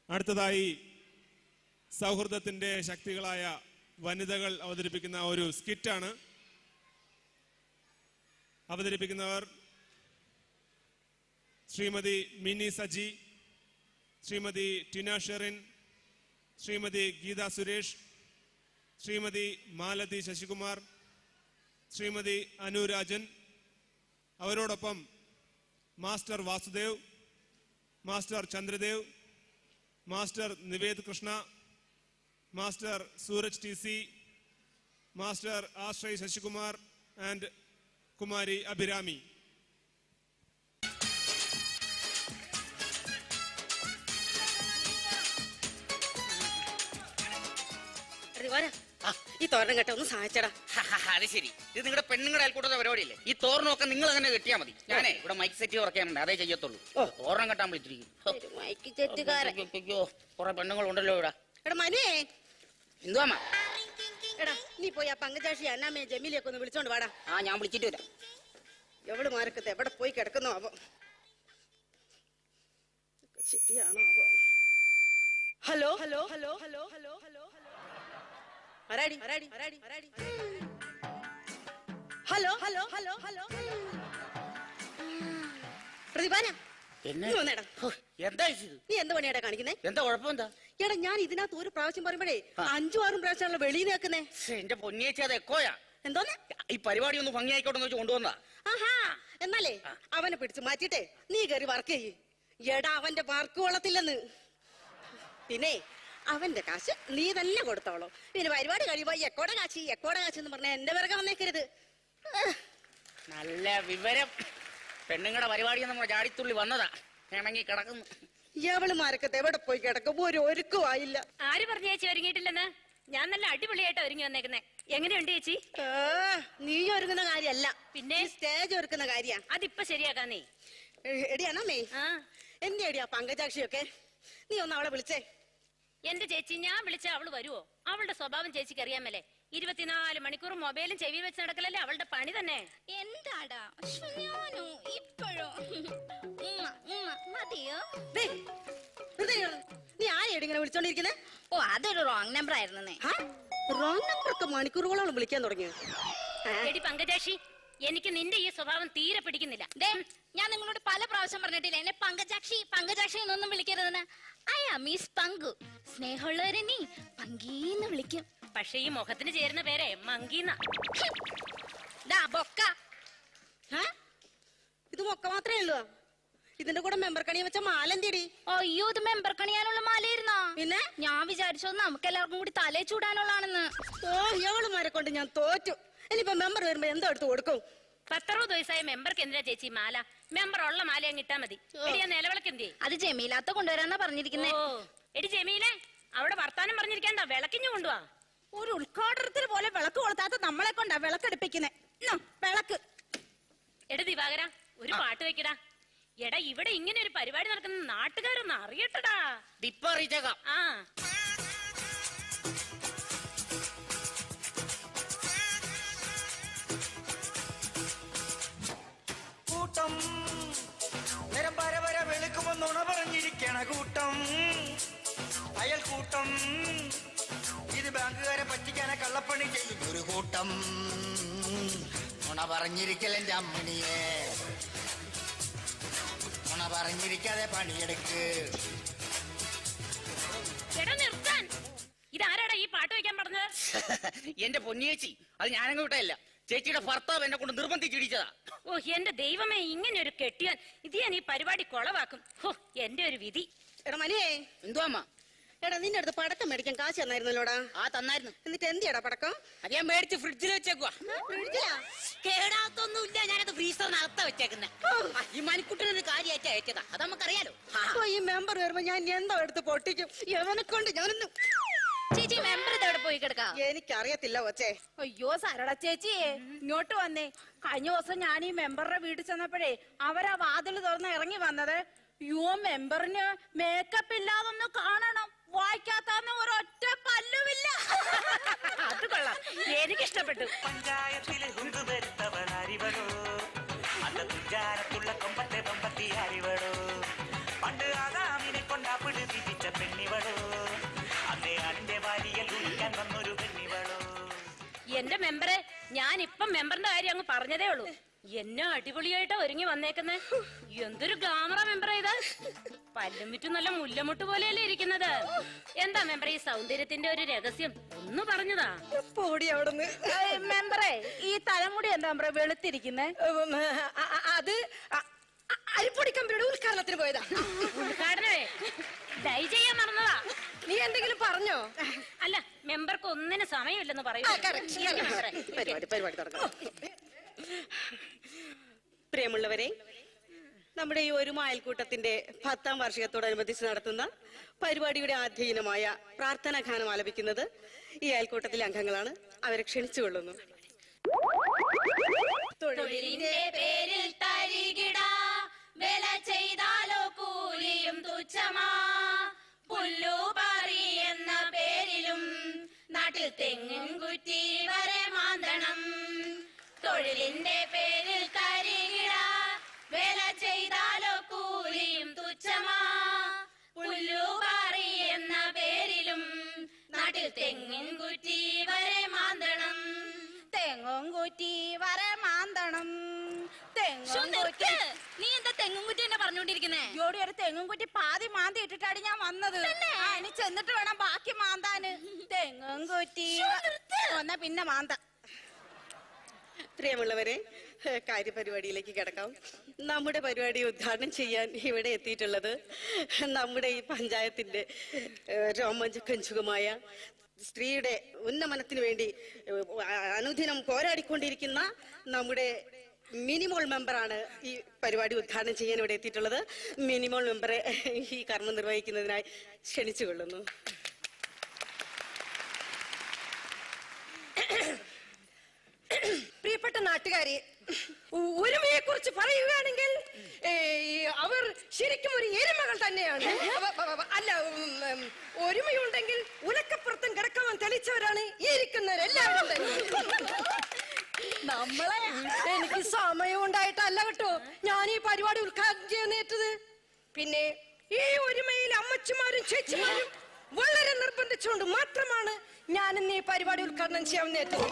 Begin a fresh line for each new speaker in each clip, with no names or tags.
അടുത്തതായി സൗഹൃദത്തിന്റെ ശക്തികളായ വനിതകൾ അവതരിപ്പിക്കുന്ന ഒരു സ്കിറ്റാണ്. അവതരിപ്പിക്കുന്നവർ ശ്രീമതി മിനി സജി, ശ്രീമതി ടിന ഷെറിൻ, ശ്രീമതി ഗീത സുരേഷ്, ശ്രീമതി മാലതി ശശികുമാർ, ശ്രീമതി അനുരാജൻ. അവരോടൊപ്പം master Vasudev, master Chandradev, master Nived Krishna, master Sooraj T C, master Ashray Sasikumar and Kumari Abhirami.
ഈ തോരണം കെട്ട ഒന്ന് സഹായിച്ചടാ.
അത് ശരി, ഇത് നിങ്ങളുടെ പെണ്ണുങ്ങളുടെ അയൽക്കൂട്ടത്തെ പരിപാടിയല്ലേ? ഈ തോരണമൊക്കെ നിങ്ങൾ തന്നെ കെട്ടിയാൽ മതി. ഞാനേ ഇവിടെ മൈക്ക് സെറ്റ് കുറയ്ക്കാനുണ്ട്, അതേ ചെയ്യത്തുള്ളൂ. തോരണം കെട്ടാൻ വിളിച്ചിരിക്കും. കുറെ പെണ്ണുങ്ങളുണ്ടല്ലോ ഇവിടെ.
എടാ മനേ,
എന്തുവാ?
എടാ നീ പോയി ആ പങ്കജാക്ഷി അന്നാമയെ ജമീലിയൊക്കെ ഒന്ന് വിളിച്ചോണ്ട് വാടാ.
ഞാൻ വിളിച്ചിട്ട് വരാം.
എവള് മാർക്കത്ത് എവിടെ പോയി കിടക്കുന്നോ അവ. ശരിയാണോ അവ? Hello hello hello hello hello hello hello hello hello hello പ്രതിഭാന,
എന്താ
നീ എന്ത് പണിയാടാ കാണിക്കുന്നേ?
എന്താ കുഴപ്പം? എന്താ
എടാ ഞാൻ ഇതിനകത്ത് ഒരു പ്രാവശ്യം പറയുമ്പോഴേ 5-6 പ്രാവശ്യമാണല്ലോ വെളിയിൽ നിൽക്കുന്നേ.
എന്റെ പൊന്നിയേച്ചി അത് എക്കോയാ.
എന്തോന്ന്?
ഈ പരിപാടി ഒന്ന് ഭംഗിയായിക്കോട്ടെ വെച്ച് കൊണ്ടുവന്നാ.
ആഹാ, എന്നാലേ അവനെ പിടിച്ച് മാറ്റിട്ടെ നീ കയറി വർക്ക് ചെയ്യ്. എടാ അവന്റെ വർക്ക് കൊള്ളത്തില്ലെന്ന്. പിന്നെ അവന്റെ കാശ് നീ തന്നെ കൊടുത്തോളൂ. പിന്നെ പരിപാടി കഴിയുമ്പോ എക്കോടെ കാശി എന്ന് പറഞ്ഞ എന്റെ പിറകെ വന്നേക്കരുത്.
നല്ല വിവരം. പെണ്ണുങ്ങളുടെ പരിപാടി നമ്മുടെ ജാടിത്തുള്ളി വന്നതാ. ഇണങ്ങി കിടക്കുന്നു.
എവള് മാരക്കത്ത് എവിടെ പോയി കിടക്കും? ഒരു ഒരുക്കുമായില്ല.
ആര് പറഞ്ഞു ചേച്ചി ഒരുങ്ങിയിട്ടില്ലെന്ന്? ഞാൻ നല്ല അടിപൊളിയായിട്ട് ഒരുങ്ങി വന്നേക്കുന്നേ. എങ്ങനെയുണ്ട് ചേച്ചി?
നീ ഒരുങ്ങുന്ന കാര്യല്ല,
പിന്നെ
സ്റ്റേജ് ഒരുക്കുന്ന കാര്യ.
അതിപ്പൊ ശരിയാക്കാന്നേ.
എടിയാണമ്മേ, എന്റെ എടിയാ പങ്കജാക്ഷിയൊക്കെ? നീ ഒന്ന് അവളെ വിളിച്ചേ.
എന്റെ ചേച്ചി, ഞാൻ വിളിച്ച അവള് വരുവോ? അവളുടെ സ്വഭാവം ചേച്ചിക്ക് അറിയാമല്ലേ? 24 മണിക്കൂർ മൊബൈലും ചെവി വെച്ച് നടക്കലല്ലേ അവളുടെ പണി തന്നെ.
എന്താടാ ഞാനോ ഇപ്പോഴോ മതിയോ?
നീ ആരെയാണ് ഇങ്ങനെ വിളിച്ചോണ്ടിരിക്കുന്നത്?
ഓ, അതൊരു റോങ് നമ്പർ ആയിരുന്നേ.
റോങ് നമ്പറൊക്കെ മണിക്കൂറുകളോളം വിളിക്കാൻ തുടങ്ങിയത്.
എടി പങ്കജാക്ഷി, എനിക്ക് നിന്റെ ഈ സ്വഭാവം തീരെ പിടിക്കുന്നില്ല.
ഞാൻ നിങ്ങളോട് പല പ്രാവശ്യം പറഞ്ഞിട്ടില്ല എന്നെ പങ്കജാക്ഷി പങ്കജാക്ഷി എന്നൊന്നും വിളിക്കരുതെന്ന്. അയ്യാ മിസ് പങ്കു. സ്നേഹമുള്ളവരെ നീ പങ്കീന്ന് വിളിക്കും.
പക്ഷെ ഈ മുഖത്തിന് ചേരുന്ന പേരെ മങ്കീന്ന.
ബൊക്ക.
ഇത് മൊക്ക മാത്രമേ ഉള്ളൂ. ഇതിന്റെ കൂടെ മെമ്പർ കണിയെ വെച്ച മാല എന്തിടി?
അയ്യോ, ഇത് മെമ്പർ കണിയാനുള്ള മാലയിരുന്നോ?
പിന്നെ
ഞാൻ വിചാരിച്ചോ നമുക്ക് എല്ലാവർക്കും കൂടി തലേ ചൂടാനുള്ളതാണെന്ന്.
എവളുമാരെ കൊണ്ട് ഞാൻ തോറ്റു. ഇനിയിപ്പോ മെമ്പർ വരുമ്പോ എന്തോ എടുത്ത് കൊടുക്കും?
10-60 വയസ്സായ മെമ്പർക്ക് എന്തിനാ ചേച്ചി മാല? മെമ്പർ ഉള്ള മാല അങ്ങ് ഇട്ടാ മതി. എടി ആ നിലവിളക്ക് എന്തി?
അത് ജമീലാത്ത കൊണ്ടുവരാന്നാ പറഞ്ഞിരിക്കുന്നേ.
എടി ജമീലെ, അവിടെ വർത്താനം പറഞ്ഞിരിക്കണ്ട, വിളക്കിഞ്ഞു കൊണ്ടുവാ.
ഒരു ഉദ്ഘാടനത്തിന് പോലെ വിളക്ക് കൊളുത്താത്ത നമ്മളെ കൊണ്ടാ വിളക്കെടുപ്പിക്കുന്നേ. വിളക്ക്.
എടി ദിവാകര, ഒരു പാട്ട് വെക്കടാ. എടാ ഇവിടെ ഇങ്ങനെ ഒരു പരിപാടി നടക്കുന്ന നാട്ടുകാരൊന്ന് അറിയട്ടടാ.
ഇപ്പൊ അറിയിച്ചേക്കാം.
കൂട്ടം നേരം വര വെളുക്കുമ്പോ നുണ പറഞ്ഞിരിക്കണ കൂട്ടം, അയൽക്കൂട്ടം. ഇത് ബാങ്കുകാരെ പറ്റിക്കാനെ കള്ളപ്പണി ചെയ്യുന്ന ഒരു കൂട്ടം. നുണ പറഞ്ഞിരിക്കലെന്റെ അമ്മണിയെ, നുണ പറഞ്ഞിരിക്കാതെ പണിയെടുക്ക്.
എടാ നിർത്താൻ. ഇതാരാടാ ഈ പാട്ട് വെക്കാൻ പറഞ്ഞത്?
എന്റെ പൊന്നിയേച്ചി, അത് ഞാനങ്ങ് വിട്ടല്ല. ചേച്ചിയുടെ ഭർത്താവ് എന്നെ കൊണ്ട് നിർബന്ധിച്ചിടിച്ചതാ.
ഓ എന്റെ ദൈവമേ, ഇങ്ങനെ ഒരു കെട്ടിയാൻ ഇത് ഞാൻ ഈ പരിപാടി കൊളവാക്കും. ഹോ, എന്റെ ഒരു വിധി.
എടാ മനിയേ.
എന്തുവാ അമ്മ?
എടാ നിന്റെ അടുത്ത് പടക്കം മേടിക്കാൻ കാശ് തന്നായിരുന്നല്ലോടാ.
തന്നായിരുന്നു.
എന്നിട്ട് എന്തിയാടാ പടക്കം? അത്
ഞാൻ മേടിച്ച് ഫ്രിഡ്ജിൽ വെച്ചേക്കുവാ.
കേടാത്തൊന്നുമില്ല, ഞാനത് ഫ്രീസറിനകത്ത വെച്ചേക്കുന്നെ.
ഈ മണിക്കുട്ടിനൊരു കാര്യമായിട്ട് അയച്ചതാ, അത് നമുക്കറിയാലോ.
ഈ മെമ്പർ വരുമ്പോ ഞാൻ എന്തോ എടുത്ത് പൊട്ടിക്കും. എവനെ കൊണ്ട് ഞാനൊന്ന്.
ചേച്ചി മെമ്പർ ഇതവിടെ പോയി കിടക്കാം.
എനിക്കറിയത്തില്ല കൊച്ചേ.
അയ്യോ സരള ചേച്ചിയെ, ഇങ്ങോട്ട് വന്നേ. കഴിഞ്ഞ ദിവസം ഞാൻ ഈ മെമ്പറുടെ വീട്ടിൽ ചെന്നപ്പോഴേ അവരാ വാതിൽ തുറന്ന് ഇറങ്ങി വന്നത്. യോ, മെമ്പറിന് മേക്കപ്പ് ഇല്ലാതൊന്ന് കാണണം. വായിക്കാത്ത ഒരൊറ്റ പല്ലുമില്ല.
അത് കൊള്ളാം, എനിക്കിഷ്ടപ്പെട്ടു.
പഞ്ചായത്തിലെ വരുത്തവൾ അറിവടോ, അത് തുഞ്ചാരത്തുള്ള കൊമ്പത്തെ പമ്പത്തി അറിവടോ. പണ്ട് ആദാമിനെ കൊണ്ടാ ചൂട് വിധിച്ച പെണ്ണിവളോ അന്നേ അന്റെ വാരിയൽ ഉള്ളിക്കാൻ വന്നൊരു പെണ്ണിവളോ.
എന്റെ മെമ്പറെ, ഞാൻ ഇപ്പം മെമ്പറിന്റെ കാര്യം അങ്ങ് പറഞ്ഞതേ ഉള്ളൂ. എന്നെ അടിപൊളിയായിട്ട് ഒരുങ്ങി വന്നേക്കുന്നേ. എന്തൊരു ഗ്ലാമറ മെമ്പറെ ഇത്. പല്ലും വിറ്റും നല്ല മുല്ലമുട്ട് പോലെയല്ലേ ഇരിക്കുന്നത്. എന്താ മെമ്പറെ ഈ സൗന്ദര്യത്തിന്റെ ഒരു രഹസ്യം ഒന്ന് പറഞ്ഞതാ.
പോടി അവിടുന്ന്.
മെമ്പറെ, ഈ തലമുടി എന്താ മെമ്പറെ വെളുത്തിരിക്കുന്നേ?
അത് അരിപ്പൊടി കമ്പനിയുടെ ഉദ്ഘാടനത്തിന് പോയതാ.
ഉദ്ഘാടനമേ ഡൈ ചെയ്യാൻ മറന്നതാ.
നീ എന്തെങ്കിലും പറഞ്ഞോ?
അല്ല, മെമ്പർക്ക് ഒന്നിനും സമയമില്ലെന്ന് പറയൂ.
പരിപാടി തുടങ്ങാം. പ്രിയമുള്ളവരെ, നമ്മുടെ ഈ ഒരുമ അയൽക്കൂട്ടത്തിന്റെ 10ാം വാർഷികത്തോടനുബന്ധിച്ച് നടത്തുന്ന പരിപാടിയുടെ ആദ്യയിനമായ പ്രാർത്ഥനാ ഗാനം ആലപിക്കുന്നത് ഈ അയൽക്കൂട്ടത്തിലെ അംഗങ്ങളാണ്. അവരെ ക്ഷണിച്ചുകൊള്ളുന്നു.
തൊഴിലിന്റെ പേരിൽ തരികിട വില ചെയ്താലോ കൂലിയും തുച്ഛമാ. പുല്ലുപാറി എന്ന പേരിലും നാട്ടിൽ തെങ്ങിൻ കുറ്റി വരെ മാന്തണം. തൊഴിലിന്റെ പേരിൽ തരികിട വില ചെയ്താലോ കൂലിയും തുച്ഛമാ. പുല്ലുപാറി എന്ന പേരിലും നാട്ടിൽ തെങ്ങിൻ കുറ്റി വരെ മാന്തണം.
തെങ്ങും കുറ്റി വരെ മാന്തണം.
നീ എന്താ തെങ്ങും കുറ്റി എന്നെ പറഞ്ഞോണ്ടിരിക്കുന്നേ?
ജോഡി ഒരു തെങ്ങും കുറ്റി പാതി മാന്തി ഇട്ടിട്ടാണ് ഞാൻ വന്നത്. ഇനി ചെന്നിട്ട് വേണം ബാക്കി മാന്താന്. തെങ്ങും കുറ്റി വന്നാ പിന്നെ മാന്ത.
പ്രിയമുള്ളവരെ, കാര്യപരിപാടിയിലേക്ക് കിടക്കാം. നമ്മുടെ പരിപാടി ഉദ്ഘാടനം ചെയ്യാൻ ഇവിടെ എത്തിയിട്ടുള്ളത് നമ്മുടെ ഈ പഞ്ചായത്തിന്റെ രോമാഞ്ചകഞ്ചുകമായ സ്ത്രീയുടെ ഉന്നമനത്തിന് വേണ്ടി അനുദിനം പോരാടിക്കൊണ്ടിരിക്കുന്ന നമ്മുടെ മിനിമോൾ മെമ്പറാണ് ഈ പരിപാടി ഉദ്ഘാടനം ചെയ്യാൻ ഇവിടെ എത്തിയിട്ടുള്ളത്. മിനിമോൾ മെമ്പറെ ഈ കർമ്മം നിർവഹിക്കുന്നതിനായി ക്ഷണിച്ചുകൊള്ളുന്നു.
പ്രിയപ്പെട്ട നാട്ടുകാരെ, ഒരുമയെ കുറിച്ച് പറയുകയാണെങ്കിൽ അവർ ശരിക്കും ഒരു എരുമകൾ തന്നെയാണ്. അല്ല, ഒരുമയുണ്ടെങ്കിൽ ഉലക്കപ്പുറത്തും കിടക്കാൻ തെളിച്ചവരാണ് ഈ ഇരിക്കുന്നവരെല്ലാവരും തന്നെ. നമ്മളെ എനിക്ക് സമയം ഉണ്ടായിട്ടല്ല കേട്ടോ ഞാൻ ഈ പരിപാടി ഉദ്ഘാടനം ചെയ്യുന്നേറ്റത്. പിന്നെ ഈ ഒരുമയിൽ അമ്മച്ചിമാരും ചേച്ചിമാരും വളരെ നിർബന്ധിച്ചുകൊണ്ട് മാത്രമാണ് ഞാൻ ഇന്ന് ഈ പരിപാടി ഉദ്ഘാടനം ചെയ്യാവുന്നേറ്റത്.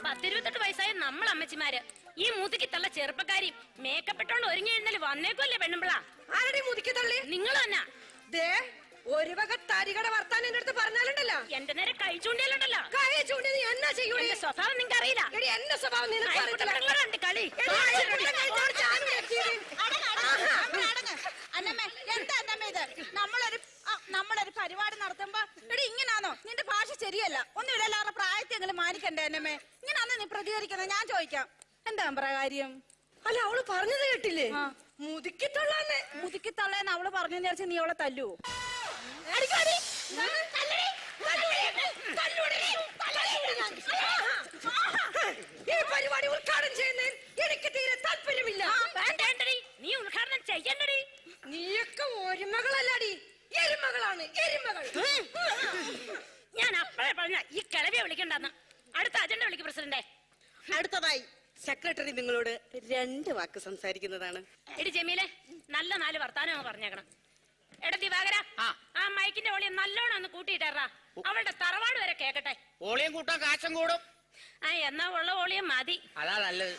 10-28 വയസ്സായ നമ്മൾ അമ്മച്ചിമാര് ഈ മൂത്തിക്ക് തള്ള ചെറുപ്പക്കാരി മേക്കപ്പെട്ടോണ്ട് ഒരുങ്ങി എഴുന്നേല് വന്നേക്കുമല്ലേ പെണ്ണുമ്പിള.
ആരുടെ മുതിക്ക് തള്ളി?
നിങ്ങൾ തന്നെ.
ദേ, ഒരു വക തരികട വർത്താനം എന്റെ അടുത്ത് പറഞ്ഞാലുണ്ടല്ലോ,
എന്റെ നേരെ കൈ ചൂണ്ടിയാലുണ്ടല്ലോ.
കൈ ചൂണ്ടി നീ എന്നാ ചെയ്യൂ?
എന്റെ സ്വഭാവം നിങ്ങൾക്ക് അറിയില്ല.
എടി, എന്റെ സ്വഭാവം നിനക്ക് അറിയത്തില്ല.
കളി
അന്നമ്മേ, എന്താ അന്നമ്മ ഇത്? നമ്മളൊരു പരിപാടി നടത്തുമ്പോ എടി ഇങ്ങനാണോ? നിന്റെ ഭാഷ ശരിയല്ല. ഒന്നുമില്ല, എല്ലാവരുടെ പ്രായത്തെങ്കിലും മാനിക്കണ്ടേ അന്നമ്മേ? ഇങ്ങനാണോ നീ പ്രതികരിക്കുന്നത്? ഞാൻ ചോദിക്കാം, എന്താ കാര്യം?
അല്ല, അവള് പറഞ്ഞത് കേട്ടില്ലേ? മുതിക്കിത്തള്ളാന്ന്.
മുതുക്കിത്തള്ളേന്ന് അവള് പറഞ്ഞു വിചാരിച്ച് നീ അവളെ തല്ലുവോ?
ഈ പരിപാടി ഉദ്ഘാടനം ചെയ്യുന്നതിൽ എനിക്ക് തീരെ താല്പര്യമില്ല.
നീ ഉദ്ഘാടനം ചെയ്യണ്ടടി.
നീയൊക്കെ ഒരുമകളല്ലടി, എരുമകളാണ്, എരുമകൾ.
ഞാൻ അപ്പഴേ പറഞ്ഞ ഈ കിളവിയെ വിളിക്കണ്ടെന്ന്. അടുത്ത അജണ്ട വിളിക്കും പ്രസിഡന്റെ.
അടുത്തതായി സെക്രട്ടറി നിങ്ങളോട് 2 വാക്ക് സംസാരിക്കുന്നതാണ്.
എടി ജമീലെ, നല്ല 4 വർത്താനം പറഞ്ഞേക്കണം. എടാ ദിവാകര, ആ മൈക്കിന്റെ വോളിയം നല്ലോണം ഒന്ന് കൂട്ടിയിട്ടാ. അവളുടെ തറവാട് വരെ കേക്കട്ടെ.
വോളിയം കൂട്ടാൻ കാശം കൂടും.
എന്നാ ഉള്ള വോളിയം മതി.
അതാ നല്ലത്.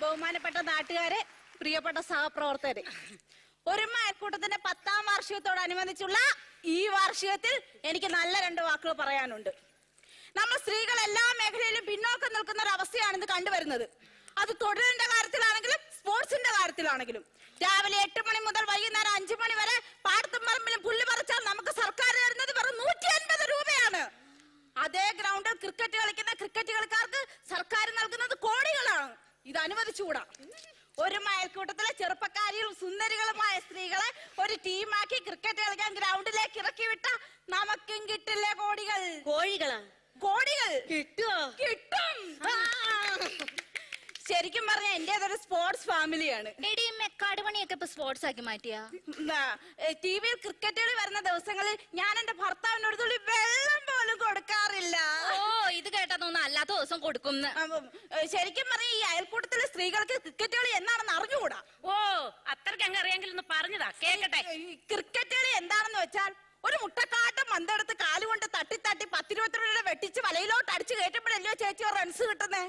ബഹുമാനപ്പെട്ട നാട്ടുകാരെ, പ്രിയപ്പെട്ട സഹപ്രവർത്തകരെ, ഒരുമ അയൽക്കൂട്ടത്തിന്റെ 10ാം വാർഷികത്തോടനുബന്ധിച്ചുള്ള ഈ വാർഷികത്തിൽ എനിക്ക് നല്ല 2 വാക്കുകൾ പറയാനുണ്ട്. നമ്മൾ സ്ത്രീകൾ എല്ലാ മേഖലയിലും പിന്നോക്കം നിൽക്കുന്ന ഒരു അവസ്ഥയാണ് ഇത് കണ്ടുവരുന്നത്. അത് തൊഴിലിന്റെ കാര്യത്തിലാണെങ്കിലും സ്പോർട്സിന്റെ കാര്യത്തിലാണെങ്കിലും. രാവിലെ 8 മണി മുതൽ വൈകുന്നേരം 5 മണി വരെ പാടത്തും പറമ്പിലും പുല്ല് പറിച്ചാൽ നമുക്ക് സർക്കാർ തരുന്നത് വെറും 150 രൂപയാണ്. അതേ ഗ്രൗണ്ടിൽ ക്രിക്കറ്റ് കളിക്കുന്ന ക്രിക്കറ്റ് കളിക്കാർക്ക് സർക്കാർ നൽകുന്നത് കോടികളാണ്. ഇത് അനുവദിച്ചുകൂടാ. ഒരു അയൽക്കൂട്ടത്തിലെ ചെറുപ്പക്കാരികളും സുന്ദരികളുമായ സ്ത്രീകളെ ഒരു ടീമാക്കി ക്രിക്കറ്റ് കളിക്കാൻ ഗ്രൗണ്ടിലേക്ക് ഇറക്കി വിട്ട നമുക്കും കിട്ടില്ലേ കോടികൾ? കോടികൾ
കിട്ടുമോ?
കിട്ടും. ശരിക്കും പറഞ്ഞ എന്റേതൊരു സ്പോർട്സ് ഫാമിലിയാണ്.
എടി, മെക്കാട് പണിയൊക്കെ ഇപ്പൊ സ്പോർട്സ് ആക്കി മാറ്റിയാ?
ടി വിയിൽ ക്രിക്കറ്റുകൾ വരുന്ന ദിവസങ്ങളിൽ ഞാൻ എന്റെ ഭർത്താവിനോട് തുള്ളി വെള്ളം പോലും കൊടുക്കാറില്ല.
ഓ ഇത് കേട്ടാ തോന്നുന്നു അല്ലാത്ത ദിവസം കൊടുക്കും.
ശരിക്കും പറഞ്ഞ ഈ അയൽക്കൂട്ടത്തിലെ സ്ത്രീകൾക്ക് ക്രിക്കറ്റ് കളി എന്താണെന്ന് അറിഞ്ഞുകൂടാ.
ഓ അത്രയ്ക്ക് അങ്ങ് അറിയാമെങ്കിൽ ഒന്ന് പറഞ്ഞതാ കേക്കട്ടെ.
ക്രിക്കറ്റ് കളി എന്താണെന്ന് വെച്ചാൽ ഒരു മുട്ടക്കാട്ടം മന്തെടുത്ത് കാലുകൊണ്ട് തട്ടി തട്ടി 10-20 രൂപ വെട്ടിച്ച് വലയിലോട്ട് അടിച്ചു കയറ്റുമ്പോഴല്ലോ ചേച്ചി റൺസ് കിട്ടുന്നേ.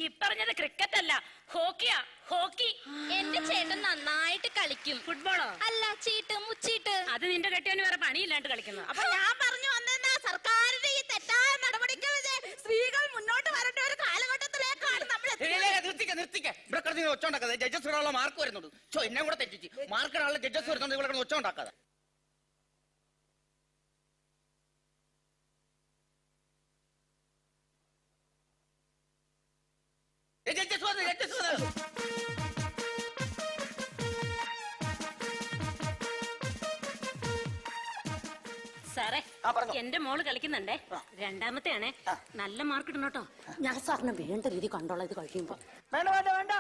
ഈ പറഞ്ഞത് ക്രിക്കറ്റ് അല്ല, ഹോക്കിയാ. ഹോക്കി
എന്റെ ചേട്ടൻ നന്നായിട്ട് കളിക്കും.
ഫുട്ബോളോ?
അല്ല, ചീട്ട് മുച്ചീട്ട്.
അത് നിന്റെ കെട്ടിയവന് വേറെ പണിയില്ലാണ്ട് കളിക്കുന്നത്.
അപ്പൊ ഞാൻ പറഞ്ഞു വന്നെന്നാ സർക്കാരിന്റെ ഈ തെറ്റായ നടപടിക്കെതിരെ സ്ത്രീകൾ മുന്നോട്ട് വരേണ്ട ഒരു കാലഘട്ടത്തിലേക്കാണ് നമ്മൾ
നിർത്തിക്ക. ഇവിടെ കിടന്ന് ഒച്ചോണ്ടാക്കാതെ. ജഡ്ജസ് ഇടാനുള്ള മാർക്ക് വരുന്നുണ്ട്. എന്നെ കൂടെ തെറ്റിച്ച് മാർക്ക് ഇടാനുള്ള ജഡ്ജസ് വരുന്നുണ്ട്. ഇവിടെ കിടന്ന് ഒച്ചോണ്ടാക്കാതെ.
സാറേ എന്റെ മോള് കളിക്കുന്നുണ്ടേ, രണ്ടാമത്തെയാണേ. നല്ല മാർക്ക് ഇടണം കേട്ടോ. ഞാൻ സാറിന് വേണ്ട രീതി കണ്ടോളാം ഇത് കഴിയുമ്പോ.
വേണ്ട വേണ്ട വേണ്ട,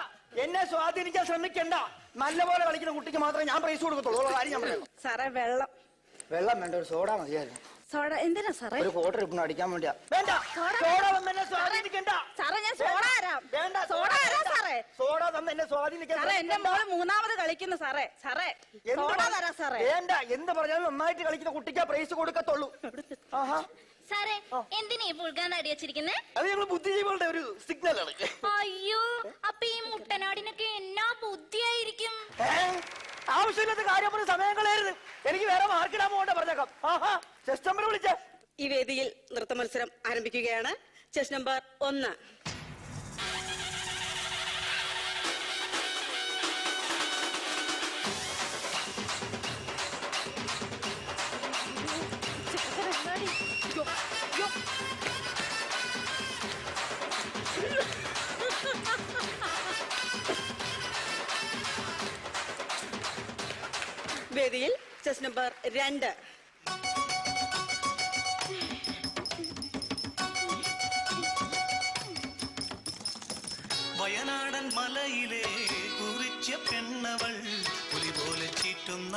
എന്നെ സ്വാധീനിക്കാൻ ശ്രമിക്കണ്ട. നല്ലപോലെ കളിക്കുന്ന കുട്ടിക്ക് മാത്രമേ ഞാൻ പ്രൈസ് കൊടുക്കത്തുള്ളൂ. കാര്യം ഞാൻ പറയാം.
സാറേ വെള്ളം
വേണ്ട, ഒരു സോഡ മതിയായിരുന്നു.
സോഡ എന്തിനാ സാറേ?
ഒരു ക്വാർട്ടർ ഇപ്പം അടിക്കാൻ വേണ്ടിയാ. വേണ്ട, സോഡ തന്നെ എന്നെ സ്വാധീനിക്കണ്ട.
സാറേ ഞാൻ സോഡ തരാം.
വേണ്ട,
സോഡ തരാം സാറേ.
സോഡ തന്നെ എന്നെ സ്വാധീനിക്കാൻ.
സാറേ എന്റെ മോള് 3ാമത് കളിക്കുന്നു സാറേ. സാറേ സോഡ തരാം സാറേ.
വേണ്ട, എന്ത് പറഞ്ഞാലും നന്നായിട്ട് കളിക്കുന്ന കുട്ടിക്കാ പ്രൈസ് കൊടുക്കത്തുള്ളൂ. ആഹാ
സാറേ എന്തിനാ ഈ പുൽകാൻ അടി വെച്ചിരിക്കുന്നേ?
അത് ഞങ്ങൾ ബുദ്ധിജീവികളുടെ ഒരു സിഗ്നലാണ്.
അയ്യോ, അപ്പൊ ഈ മുട്ടനാടിനൊക്കെ എന്നാ ബുദ്ധിയായിരിക്കും.
ആവശ്യമില്ലാത്ത കാര്യം പറഞ്ഞ സമയം കളയരുത്. എനിക്ക് വേറെ മാർക്കിടാൻ പോകണ്ട പറഞ്ഞേക്കാം. ആഹാ, ചെസ് നമ്പർ വിളിച്ച.
ഈ വേദിയിൽ നൃത്ത മത്സരം ആരംഭിക്കുകയാണ്. Chess number 1. വേദിയിൽ ചെസ് നമ്പർ 2.
വയനാടൻ മലയിലെ കുറിച്ച പെണ്ണവൾ പുലി പോലെ ചീറ്റുന്ന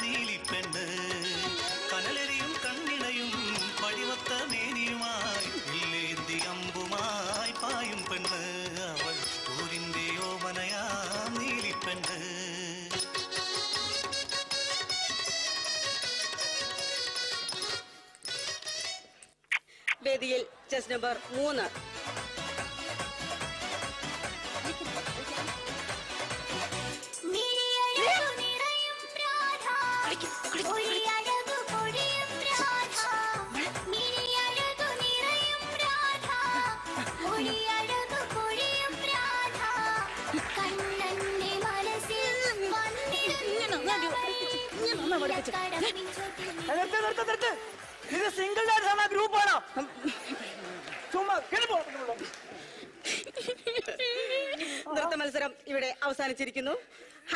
നീലിപ്പെണ്ണ്, കനലെരിയും കണ്ണിണയും പടിവത്ത മേനിയുമായി ഇല്ലേന്തി അമ്പുമായി പായും പെണ്ണ്, അവൾ ഊരിന്റെ ഓമനയാ നീലിപ്പെണ്ണ്.
വേദിയിൽ ചെസ് നമ്പർ 3.
ഇത് സിംഗിൾ ഡാൻസ് ആണ്, ഗ്രൂപ്പാണോ? ചുമ്മാ
നൃത്ത മത്സരം ഇവിടെ അവസാനിച്ചിരിക്കുന്നു.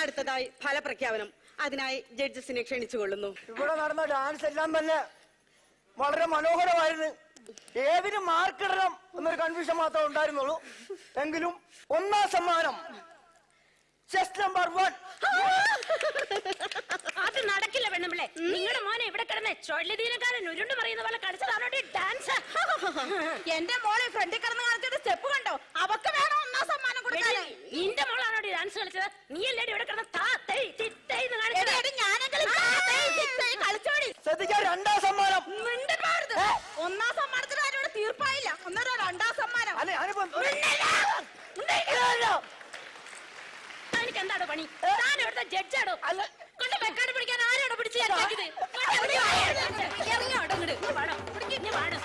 അടുത്തതായി ഫലപ്രഖ്യാപനം. അതിനായി ജഡ്ജസിനെ ക്ഷണിച്ചുകൊള്ളുന്നു.
ഇവിടെ നടന്ന ഡാൻസ് എല്ലാം തന്നെ വളരെ മനോഹരമായിരുന്നു. ഏതിന് മാർക്കിടണം എന്നൊരു കൺഫ്യൂഷൻ മാത്രമേ ഉണ്ടായിരുന്നുള്ളൂ. എങ്കിലും 1ാം സമ്മാനം ചെസ് നമ്പർ 1.
അത് നടക്കില്ല പെണ്ണുമ്പിള്ളേ. നിങ്ങളുടെ മോനെ ഇവിടെ കിടന്ന് ചൊല്ലിദീനക്കാരൻ ഉരുണ്ട് പറയുന്ന പോലെ കളിച്ചതാണോ ഡാൻസ്?
എന്റെ മോളെ ഫ്രണ്ടിൽ കിടന്ന് കളിച്ചിട്ട് സ്റ്റെപ്പ് കണ്ടോ? അവക്ക് വേണം 1ാം സമ്മാനം കൊടുക്കാൻ.
നിന്റെ മോളാണോ ഡാൻസ് കളിച്ചത്? നീ അല്ലേ ഇവിടെ കിടന്ന്
കളിച്ചോടി.
ശ്രദ്ധിക്കാൻ 2ാം സമ്മാനം.
1ാം സമ്മാനത്തിന് ആരോട് തീർപ്പായില്ല. 2ാം സമ്മാനം.
എനിക്ക് എന്താണോ പണി? ഞാൻ ഇവിടുത്തെ ജഡ്ജാണോ? കൊണ്ട് വെക്കാട് പിടിക്കാൻ ആരോടെ പിടിച്ച് ഇറങ്ങിയോട്ടോ ഇങ്ങോട്ട് പാടോ പിടിക്കാൻ പാടും.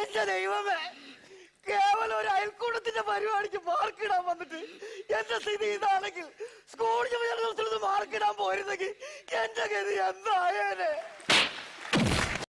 എന്റെ ദൈവമേ, കേവലം ഒരു അയൽക്കൂട്ടത്തിന്റെ പരിപാടിക്ക് മാർക്കിടാൻ വന്നിട്ട് എന്റെ സ്ഥിതി ഇതാണെങ്കിൽ സ്കൂൾ മാർക്കിടാൻ പോയിരുന്നെങ്കിൽ എന്റെ ഗതി എന്തായേനെ?